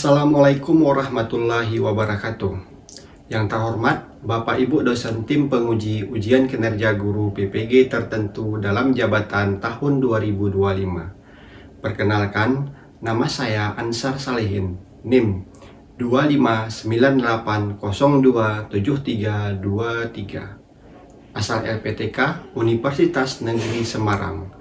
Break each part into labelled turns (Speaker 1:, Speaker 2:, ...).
Speaker 1: Assalamualaikum warahmatullahi wabarakatuh. Yang terhormat Bapak Ibu dosen tim penguji ujian kinerja guru PPG tertentu dalam jabatan tahun 2025. Perkenalkan, nama saya Ansar Salihin, NIM 2598027323, asal LPTK Universitas Negeri Semarang.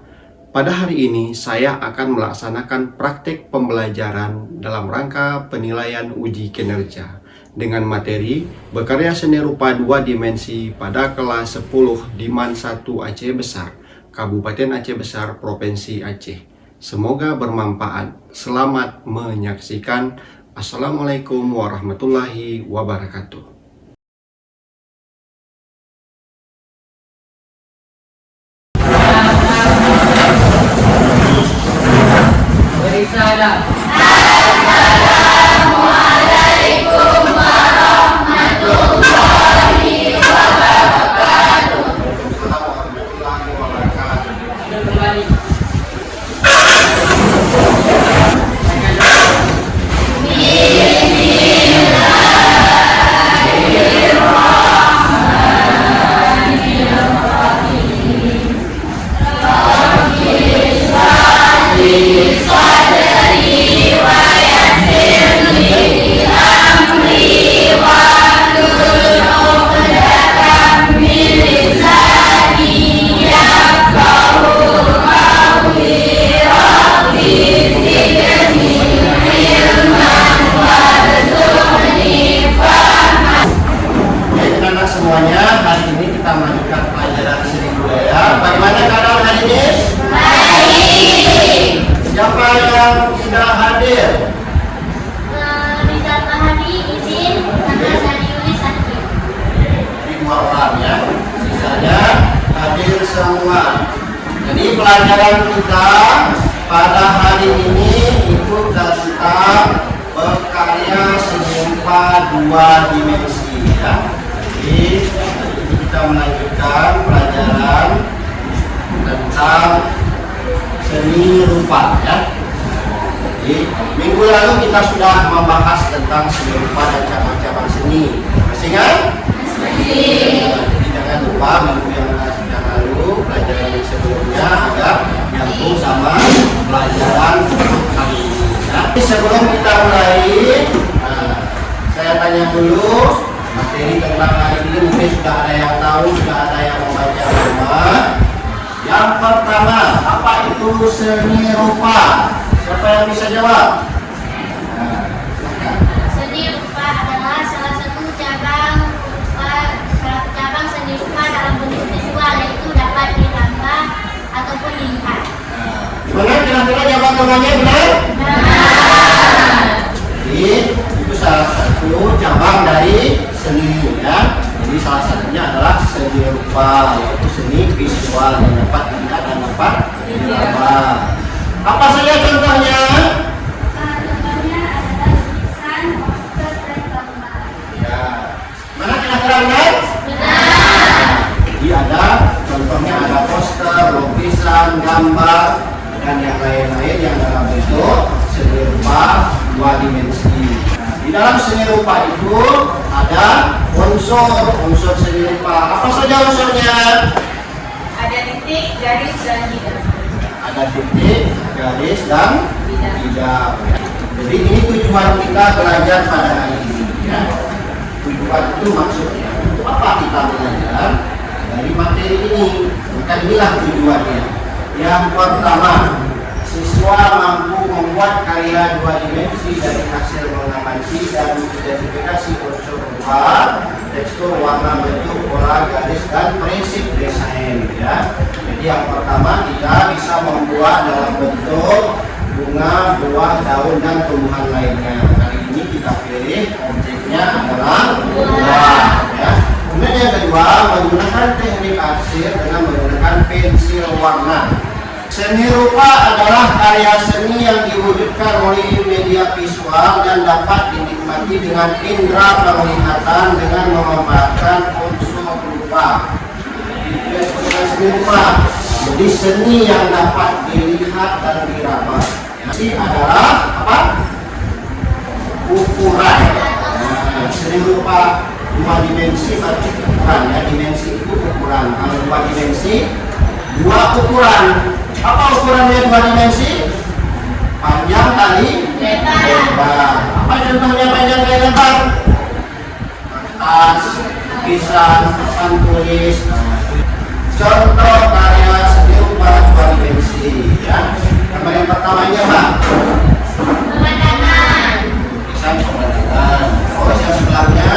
Speaker 1: Pada hari ini, saya akan melaksanakan praktik pembelajaran dalam rangka penilaian uji kinerja dengan materi berkarya seni rupa 2 dimensi pada kelas 10 Diman 1 Aceh Besar, Kabupaten Aceh Besar, Provinsi Aceh. Semoga bermanfaat. Selamat menyaksikan. Assalamualaikum warahmatullahi wabarakatuh.
Speaker 2: Salam.
Speaker 3: Assalamualaikum warahmatullahi wabarakatuh.
Speaker 2: Kembali.
Speaker 1: Semuanya, hari ini kita melanjutkan pelajaran seni budaya. Bagaimana keadaan hari ini?
Speaker 3: Baik.
Speaker 1: Siapa yang tidak hadir?
Speaker 3: Rizal Mahadi izin karena Sani Yuli sakit.
Speaker 1: Di 2 orang ya. Sisanya hadir semua. Jadi pelajaran kita pada hari ini itu tentang berkarya seni rupa 2 dimensi ya. Jadi kita melanjutkan pelajaran tentang seni rupa ya. Jadi minggu lalu kita sudah membahas tentang seni rupa dan cabang-cabang seni. Masih ingat?
Speaker 3: Masih.
Speaker 1: Jadi jangan lupa minggu yang lalu pelajaran yang sebelumnya agar nyambung sama pelajaran kali ini. Nah, sebelum kita mulai, saya tanya dulu. Materi tentang hari ini mungkin sudah ada yang tahu, sudah ada yang membaca semua. Yang pertama, apa itu seni rupa? Siapa yang bisa jawab?
Speaker 3: Seni rupa adalah salah satu cabang seni rupa dalam bentuk visual, yaitu dapat digambar ataupun dilihat.
Speaker 1: Benar, kira-kira jawabannya benar?
Speaker 3: Benar.
Speaker 1: Jadi itu salah satu cabang dari seni ya. Jadi salah satunya adalah seni rupa, yaitu seni visual yang dapat dilihat dan dapat digambar. Apa saja contohnya?
Speaker 3: Contohnya adalah lukisan, poster, dan gambar.
Speaker 1: Ya. Mana kira-kira benar?
Speaker 3: Benar.
Speaker 1: Jadi ada contohnya, ada poster, lukisan, gambar, dan yang lain-lain yang dalam bentuk seni rupa 2 dimensi. Di dalam seni rupa itu ada unsur seni rupa. Apa saja unsurnya?
Speaker 2: Ada titik, garis, dan bidang.
Speaker 1: Ada titik, garis, dan bidang. Jadi ini tujuan kita belajar pada hari ini ya. Tujuan itu maksudnya untuk apa kita belajar dari materi ini. Maka inilah tujuannya. Yang pertama, siswa mampu membuat karya 2 dimensi dari hasil mengamati dan identifikasi unsur rupa, tekstur, warna, bentuk, pola, garis, dan prinsip desain ya. Jadi yang pertama, kita bisa membuat dalam bentuk bunga, buah, daun, dan tumbuhan lainnya. Kali ini kita pilih objeknya adalah buah ya. Kemudian yang kedua, menggunakan teknik arsir dengan menggunakan pensil warna. Seni rupa adalah karya seni yang diwujudkan melalui media visual dan dapat dinikmati dengan indera penglihatan dengan memanfaatkan unsur rupa. Seni rupa, jadi seni yang dapat dilihat dan diraba. Ini adalah apa? ukuran. Nah, seni rupa dua dimensi berarti ukuran ya, dimensi itu ukuran. Kalau dua dimensi, dua ukuran. Apa ukurannya dua dimensi? Panjang kali lebar. Apa contohnya panjang kali lebar? Kertas, lukisan, papan tulis. Contoh karya seni rupa dua dimensi ya. Gambar yang pertamanya Pak.
Speaker 3: Pemandangan.
Speaker 1: Lukisan pemandangan. Terus yang sebelahnya.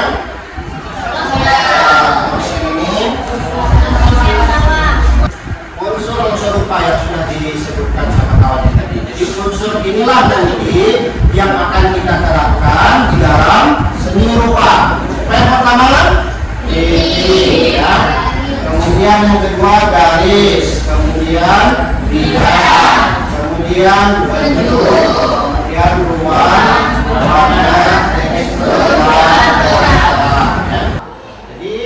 Speaker 1: Terus ini. Unsur-unsur rupa yang sudah disebutkan sama kawan tadi. Jadi unsur inilah nanti yang akan kita terapkan di dalam seni rupa. Yang pertama titik ya. Kemudian yang kedua garis, kemudian bilah, kemudian bentuk, kemudian ruang, warna, tekstur, warna. Jadi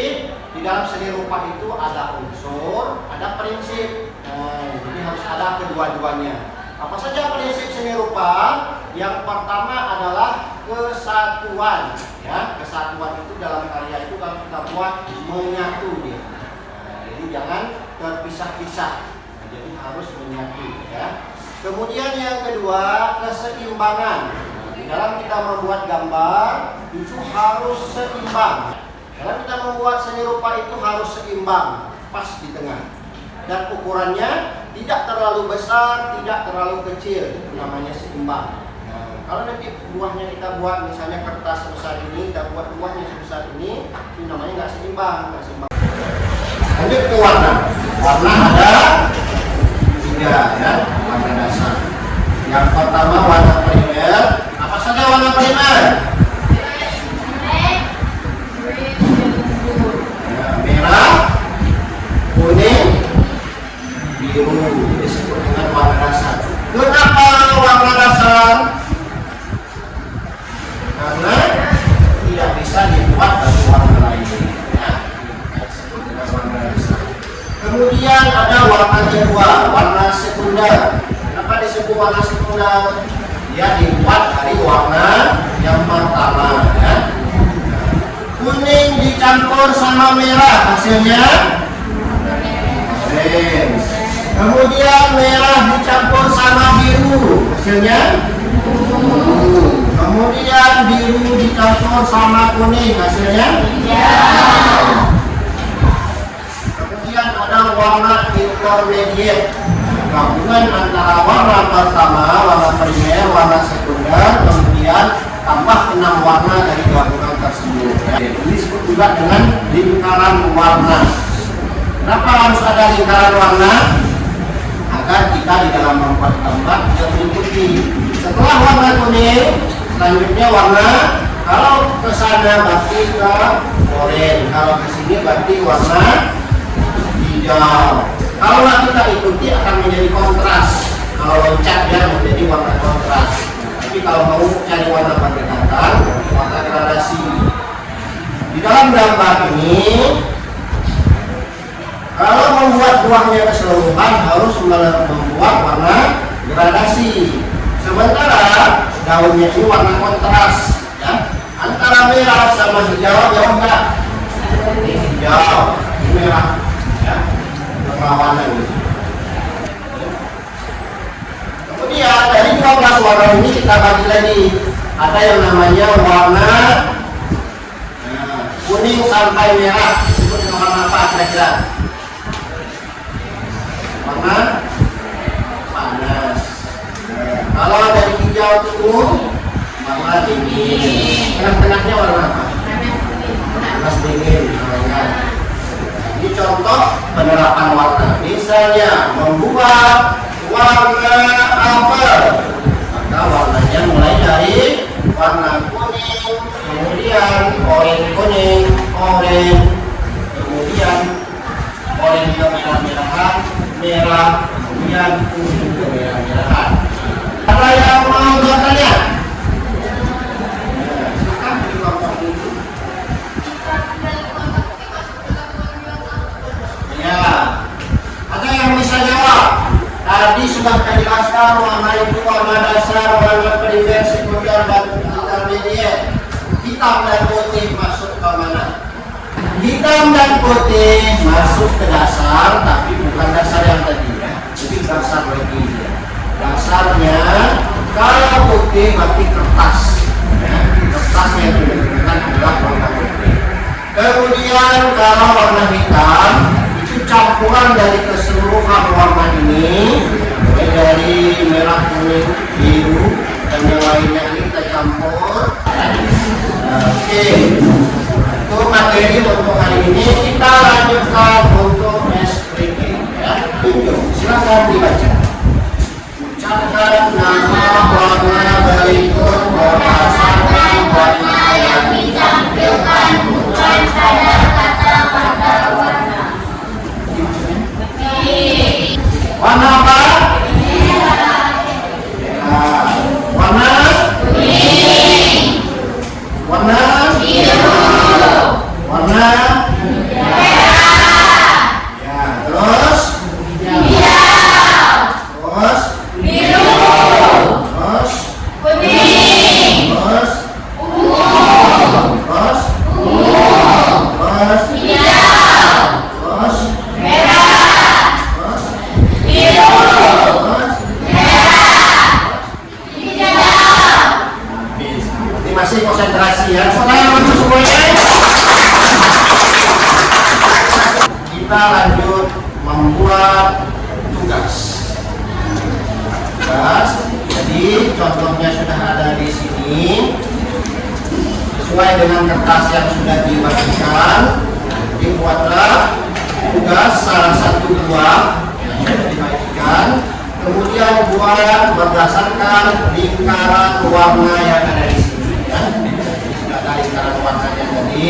Speaker 1: di dalam seni rupa itu ada unsur, ada prinsip. Jadi harus ada kedua-duanya. Apa saja prinsip seni rupa? Yang pertama adalah kesatuan. Ya, kesatuan itu dalam karya itu kalau kita buat menyatu dia. Jadi jangan terpisah-pisah. Jadi harus menyatu ya. Kemudian yang kedua, keseimbangan. Di dalam kita membuat gambar itu harus seimbang. Dalam kita membuat seni rupa itu harus seimbang, pas di tengah. Dan ukurannya tidak terlalu besar, tidak terlalu kecil. Itu namanya seimbang. Kalau nanti buahnya kita buat misalnya kertas sebesar ini, kita buat buahnya sebesar ini, itu namanya nggak seimbang, Lanjut ke warna. Warna ada 3 ya, warna dasar. Yang pertama warna primer. Apa saja warna primer? Ya, merah, kuning, biru disebut dengan warna dasar. Kenapa warna dasar? Karena tidak bisa dibuat dari warna lain ya. Disebut dengan warna dasar. Kemudian ada warna kedua, warna sekunder. Kenapa disebut warna sekunder? Dia dibuat dari warna yang pertama ya. Kuning dicampur sama merah, hasilnya orange. Kemudian merah dicampur sama biru, hasilnya biru. Kemudian biru dicampur sama kuning, hasilnya hijau. Kemudian ada warna intermediate, gabungan antara warna pertama, warna primer, warna sekunder, kemudian tambah 6 warna dari gabungan tersebut. Ini disebut juga dengan lingkaran warna. Kenapa harus ada lingkaran warna? Agar kita di dalam membuat gambar tidak mengikuti. Setelah warna kuning, selanjutnya warna, kalau ke sana berarti ke oranye, kalau ke sini berarti warna hijau. Kalau kita ikuti akan menjadi kontras. Kalau loncat dia menjadi warna kontras. Tapi kalau mau cari warna pendekatan, warna gradasi. Di dalam gambar ini, kalau membuat buahnya keseluruhan harus membuat warna gradasi. Sementara daunnya ini warna kontras ya. Antara merah sama hijau jauh enggak? Hijau, ini merah ya. Berlawanan gitu. Kemudian dari 12 warna ini kita bagi lagi. Ada yang namanya warna kuning sampai merah. Disebut dengan warna apa kira-kira? Warna panas. Kalau dari hijau itu warna dingin. Tengah-tengahnya warna apa? Panas dingin. Ini contoh penerapan warna. Misalnya membuat warna apel, maka warnanya mulai dari warna kuning, kemudian oranye kuning, oranye, kemudian oranye ke merah-merahan, merah, kemudian kuning ke merah-merahan. Ada yang mau bertanya? Ya, ada yang bisa jawab? Tadi sudah kita jelaskan warna itu warna dasar, warna primer, sekunder, dan intermediate. lihat hitam dan putih masuk ke mana? Hitam dan putih masuk ke dasar, tapi bukan dasar yang tadi ya. Jadi dasar lagi. Dasarnya kalau putih berarti kertas. Ya, kertas yang digunakan adalah warna putih. Kemudian kalau warna hitam itu campuran dari keseluruhan warna ini, mulai dari merah, kuning, biru dan yang lainnya ini kita campur. Oke, itu materi untuk hari ini. Kita lanjutkan untuk speaking ya. Silakan dibaca. Ucapkan nama warna berikut berdasarkan warna yang ditampilkan, bukan pada kata-kata warna. Warna apa? Warna kuning. Warna biru. Warna merah. Ya, terus hijau. Terus biru. Terus kuning. Terus ungu. Terus terus hijau. Terus merah. Terus biru. Terus ini masih konsentrasi ya. Semuanya masuk semuanya. Kita lanjut membuat tugas. Jadi contohnya sudah ada di sini. Sesuai dengan kertas yang sudah dibagikan, dibuatlah tugas salah satu buah yang sudah dibagikan. Kemudian buat berdasarkan lingkaran warna yang ada di sini ya. Sudah ada lingkaran warnanya tadi,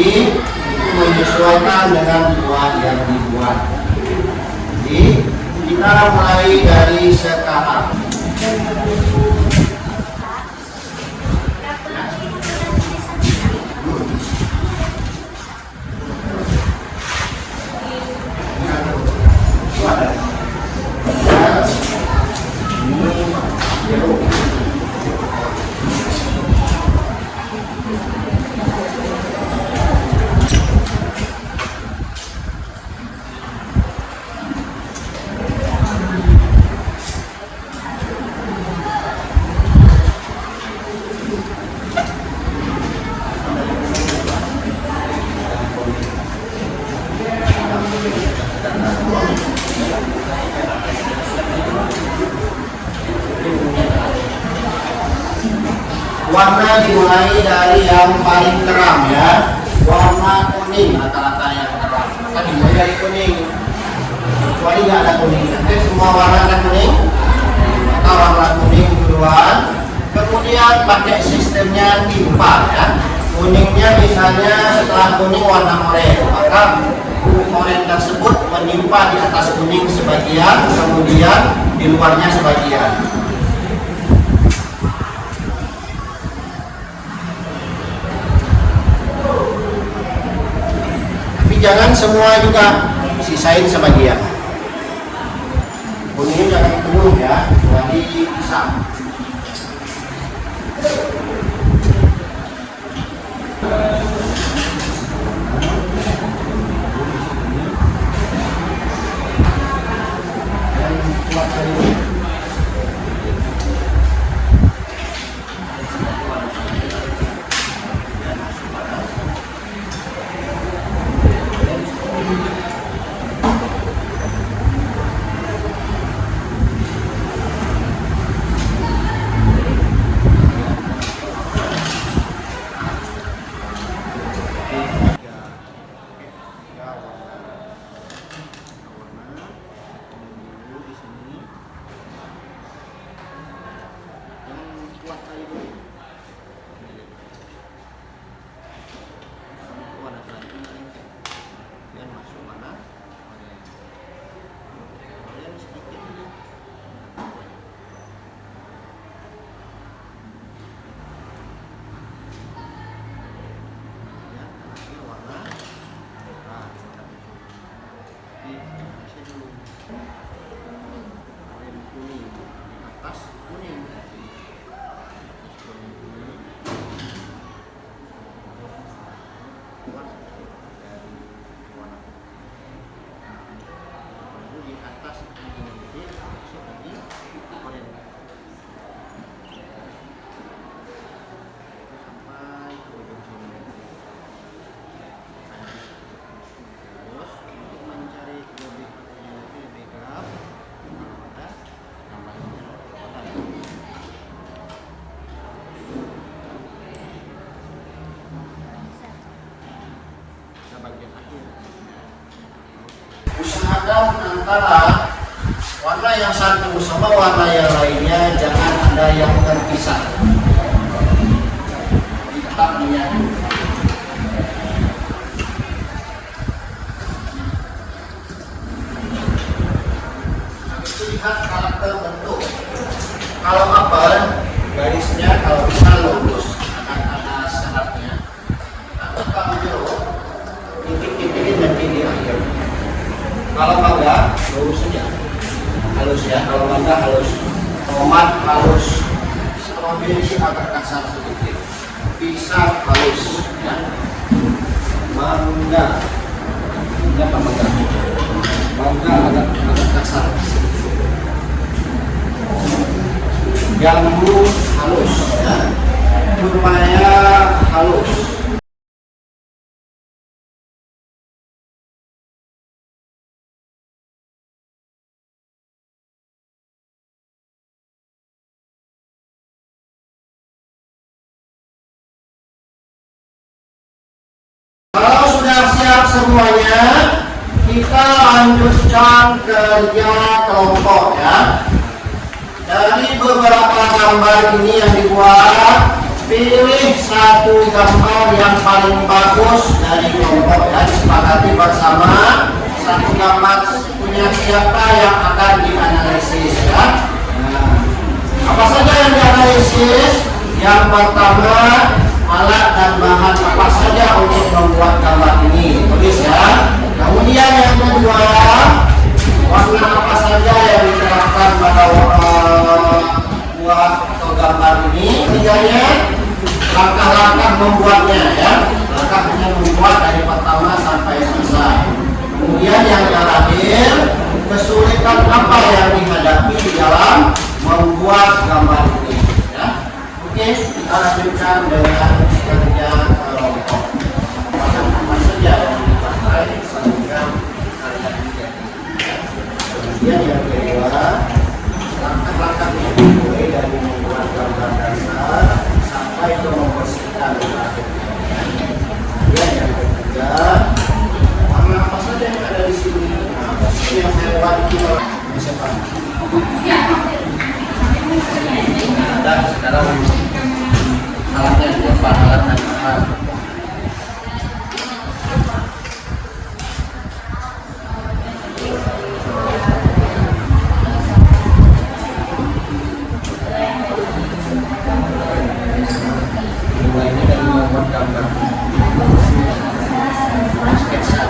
Speaker 1: itu menyesuaikan dengan buah yang dibuat. Jadi kita mulai dari sekarang. Warna dimulai dari yang paling terang ya, warna kuning rata-rata yang terang. Maka dimulai dari kuning. Kecuali nggak ada kuning, tapi semua warna ada kuning. Maka warna kuning duluan. Kemudian pakai sistemnya timpa ya. Kuningnya misalnya setelah kuning warna oranye, maka oranye tersebut menimpa di atas kuning sebagian, kemudian di luarnya sebagian. Jangan semua juga, sisain sebagian. Kuningnya jangan penuh ya, kecuali pisang. Sementara warna yang satu sama warna yang lainnya jangan ada yang terpisah. Tetap menyatu. Lihat karakter bentuk. Kalau apel garisnya kalau bisa lurus akan ada seratnya. Atau kalau jeruk titik-titikin nanti di akhir. Kalau mangga lurus saja, halus ya. Kalau mangga halus, tomat halus, stroberi agak kasar sedikit, pisang halus ya. Mangga agak kasar. Jambu halus ya, kurmanya halus. Kalau sudah siap semuanya, kita lanjutkan kerja kelompok ya. Dari beberapa gambar ini yang dibuat, pilih satu gambar yang paling bagus dari kelompok ya. Disepakati bersama satu gambar punya siapa yang akan dianalisis ya. Nah, apa saja yang dianalisis? Yang pertama, alat dan bahan apa saja untuk membuat gambar ini, tulis ya. Kemudian yang kedua, warna apa saja yang diterapkan pada buat atau gambar ini. Ketiganya, langkah-langkah membuatnya ya, langkahnya membuat dari pertama sampai selesai. Kemudian yang terakhir, kesulitan apa yang dihadapi di dalam membuat gambar ini ya. Oke, kita lanjutkan dengan kerja kelompok. Apa saja yang dipakai sehingga karya ini jadi. Kemudian yang kedua, langkah-langkah ini mulai dari membuat gambar dasar sampai ke membersihkan akhirnya. Kemudian yang ketiga, warna apa saja yang ada di sini. Nah, ini yang saya buat itu bisa pakai. Dan sekarang alatnya di depan, alatnya di depan. Ini dari membuat gambar sketsa.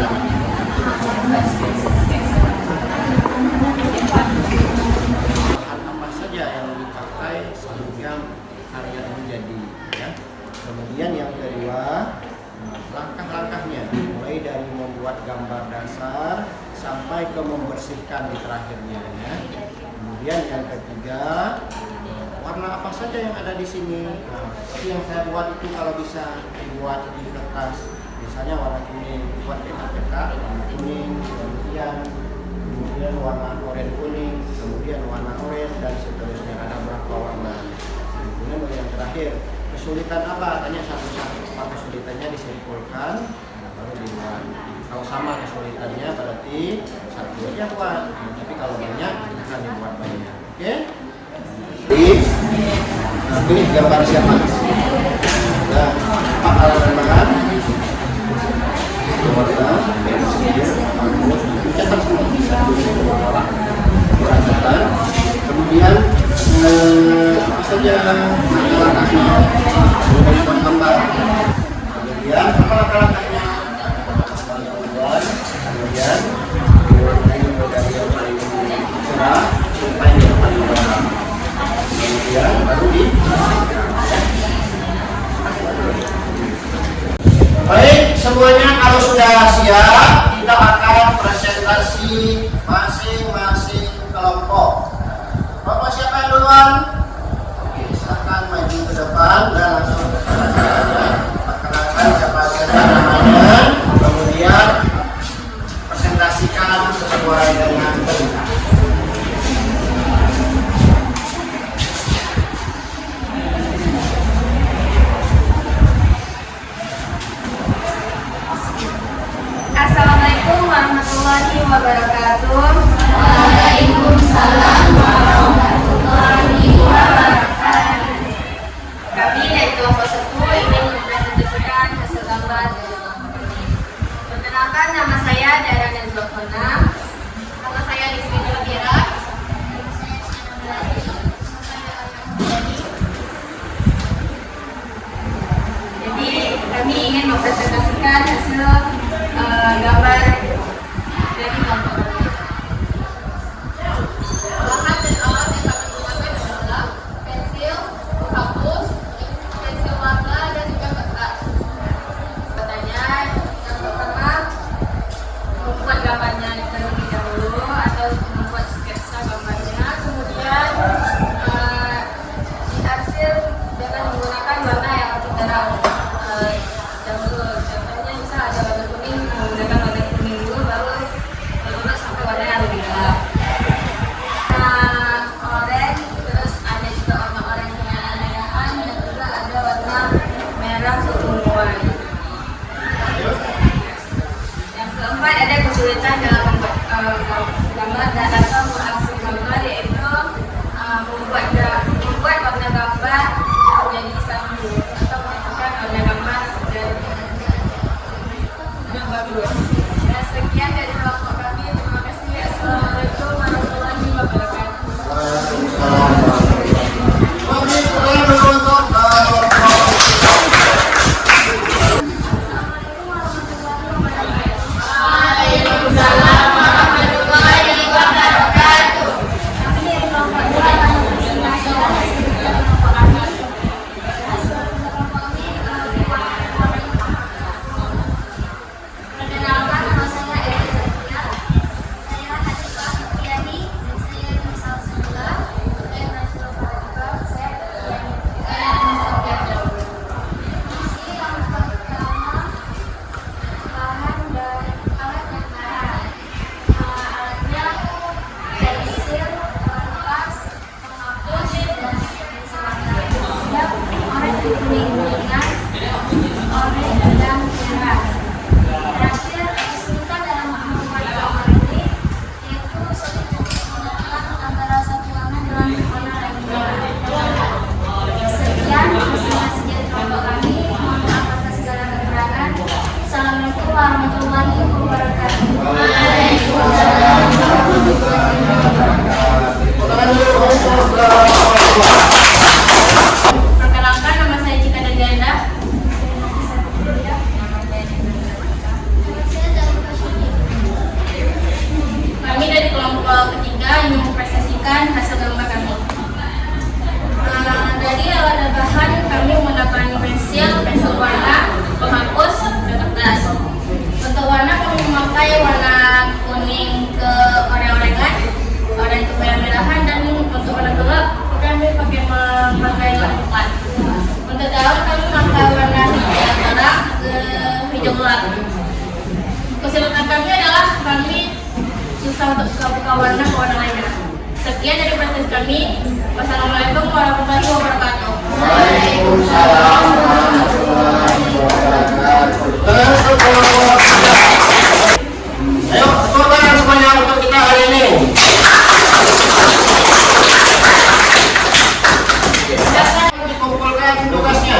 Speaker 1: Apa saja yang dipakai sehingga karya ini jadi ya. Kemudian yang kedua, langkah-langkahnya mulai dari membuat gambar dasar sampai ke membersihkan di terakhirnya ya. Kemudian yang ketiga, warna apa saja yang ada di sini. Nah, seperti yang saya buat itu kalau bisa dibuat di kertas, misalnya warna kuning, buat peta-peta warna kuning, kemudian warna oranye kuning, kemudian warna oranye dan seterusnya, ada berapa warna. Kemudian yang terakhir, kesulitan apa? Tanya satu-satu. Apa kesulitannya disimpulkan, baru dibuat. Kalau sama kesulitannya berarti satu aja buat. Tapi kalau banyak, akan dibuat banyak. Oke? Pilih gambar siapa? Nah, apa alat dan bahan? Warna, pensil, rambut, cetak semua bisa. Perangkatan. Kemudian apa saja langkah-langkahnya untuk membuat gambar. Kemudian apa langkah-langkahnya? Kemudian dari yang paling cerah sampai yang paling terang. Kemudian baru di. Baik, semuanya kalau sudah siap, kita akan presentasi masing-masing kelompok. Bapak siapa yang duluan? Oke, silakan maju ke depan dan langsung perkenalkan siapa saja namanya, kemudian presentasikan sesuai dengan perintah.
Speaker 2: Assalamualaikum warahmatullahi wabarakatuh. Kesulitan kami adalah kami susah untuk buka warna ke warna lainnya. Sekian dari proses kami. Wassalamualaikum warahmatullahi wabarakatuh.
Speaker 1: Waalaikumsalam warahmatullahi wabarakatuh. Ayo, tepuk tangan semuanya untuk kita hari ini. Dikumpulkan tugasnya.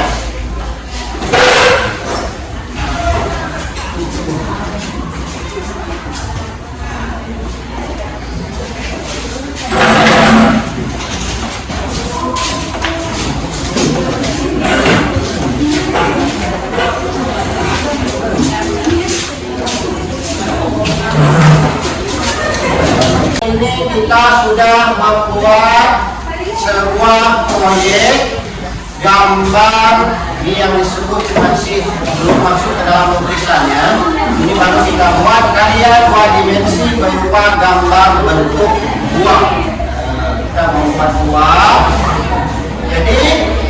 Speaker 1: Ini kita sudah membuat sebuah proyek gambar ini yang disebut masih belum masuk ke dalam lukisannya. Ini baru kita buat karya 2 dimensi berupa gambar bentuk buah. Kita membuat buah. Jadi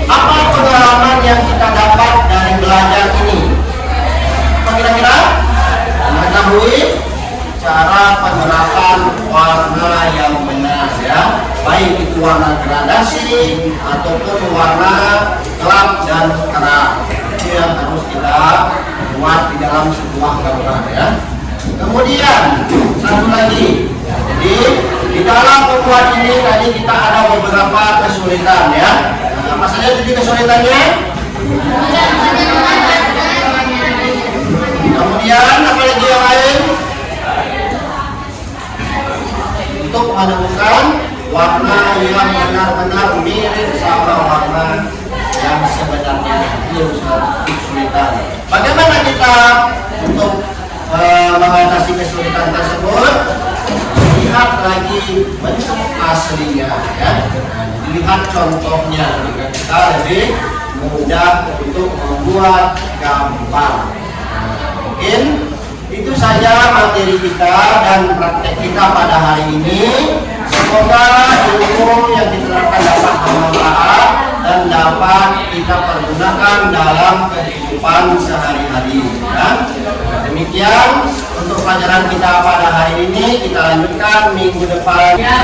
Speaker 1: apa pengalaman yang kita dapat dari belajar ini? Apa kira-kira? Mengetahui cara penerapan warna yang benar ya, baik itu warna gradasi ataupun warna gelap dan terang. Itu yang harus kita buat di dalam sebuah gambar ya. Kemudian satu lagi, jadi di dalam membuat ini tadi kita ada beberapa kesulitan ya. Apa saja tadi kesulitannya? Kemudian apa lagi yang lain? Untuk menemukan warna yang benar-benar mirip sama warna yang sebenarnya. Itu kesulitan. Bagaimana kita untuk mengatasi kesulitan tersebut? Lihat lagi bentuk aslinya ya. Lihat contohnya, kita lebih mudah untuk membuat gambar. Mungkin itu saja materi kita dan praktek kita pada hari ini. Semoga ilmu yang diterapkan dapat bermanfaat dan dapat kita pergunakan dalam kehidupan sehari-hari. Ya. Demikian untuk pelajaran kita pada hari ini. Kita lanjutkan minggu depan.
Speaker 2: Ya,